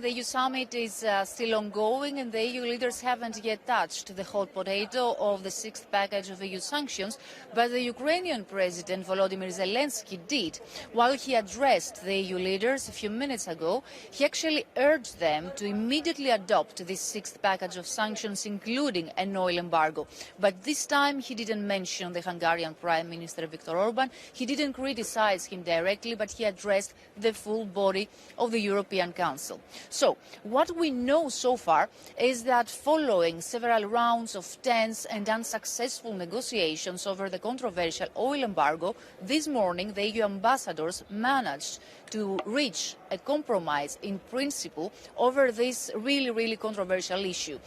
The EU summit is still ongoing, and the EU leaders haven't yet touched the hot potato of the sixth package of EU sanctions, but the Ukrainian President Volodymyr Zelensky did. While he addressed the EU leaders a few minutes ago, he actually urged them to immediately adopt this sixth package of sanctions, including an oil embargo. But this time he didn't mention the Hungarian Prime Minister Viktor Orban. He didn't criticize him directly, but he addressed the full body of the European Council. So, what we know so far is that following several rounds of tense and unsuccessful negotiations over the controversial oil embargo, this morning the EU ambassadors managed to reach a compromise in principle over this really controversial issue,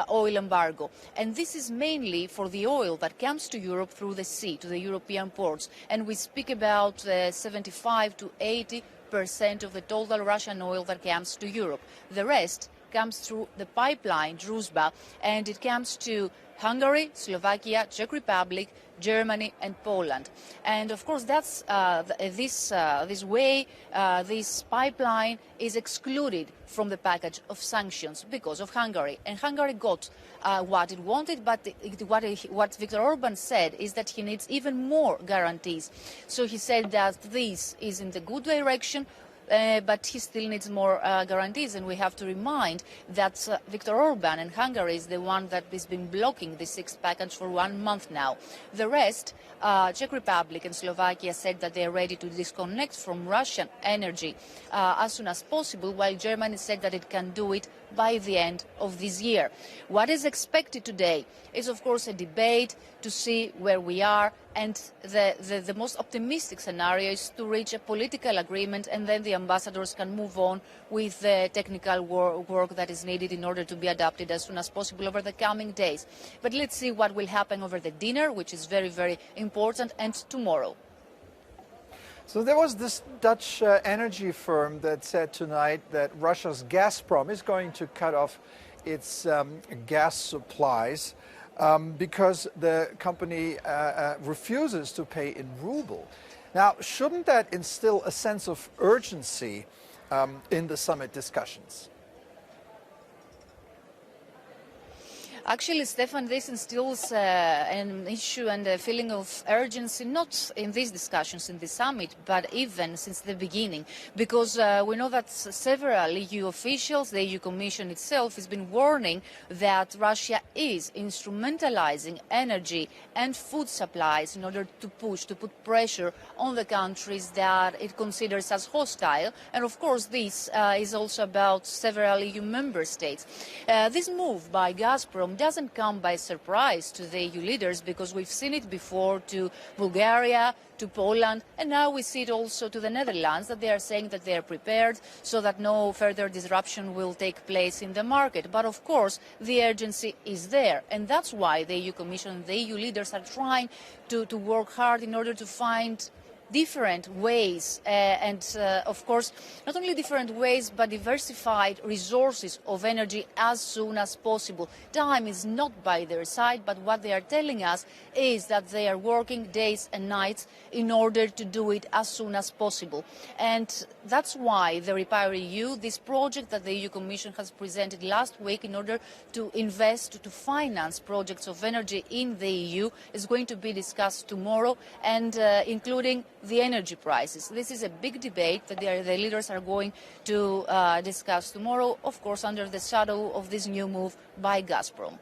oil embargo. And this is mainly for the oil that comes to Europe through the sea, to the European ports. And we speak about 75 to 80% of the total Russian oil that comes to Europe. The rest comes through the pipeline Druzhba, and it comes to Hungary, Slovakia, Czech Republic, Germany and Poland. And of course that's this pipeline is excluded from the package of sanctions because of Hungary. And Hungary got what it wanted, but what Viktor Orban said is that he needs even more guarantees. So he said that this is in the good direction, but he still needs more guarantees, and we have to remind that Viktor Orban and Hungary is the one that has been blocking the sixth package for 1 month now. The rest, Czech Republic and Slovakia, said that they are ready to disconnect from Russian energy as soon as possible, while Germany said that it can do it by the end of this year. What is expected today is, of course, a debate to see where we are, and the most optimistic scenario is to reach a political agreement, and then the ambassadors can move on with the technical work that is needed in order to be adopted as soon as possible over the coming days. But let's see what will happen over the dinner, which is very important, and tomorrow. So there was this Dutch energy firm that said tonight that Russia's Gazprom is going to cut off its gas supplies because the company refuses to pay in ruble. Now, shouldn't that instill a sense of urgency in the summit discussions? Actually, Stefan, this instills an issue and a feeling of urgency, not in these discussions in the summit, but even since the beginning, because we know that several EU officials, the EU Commission itself, has been warning that Russia is instrumentalizing energy and food supplies in order to put pressure on the countries that it considers as hostile. And of course, this is also about several EU member states. This move by Gazprom doesn't come by surprise to the EU leaders, because we've seen it before to Bulgaria, to Poland, and now we see it also to the Netherlands, that they are saying that they are prepared so that no further disruption will take place in the market. But of course, the urgency is there, and that's why the EU Commission and the EU leaders are trying to work hard in order to find different ways of course, not only different ways, but diversified resources of energy as soon as possible. Time is not by their side, but what they are telling us is that they are working days and nights in order to do it as soon as possible. And that's why the REPowerEU, this project that the EU Commission has presented last week in order to invest, to finance projects of energy in the EU, is going to be discussed tomorrow, and including the energy prices. This is a big debate that the leaders are going to discuss tomorrow, of course, under the shadow of this new move by Gazprom.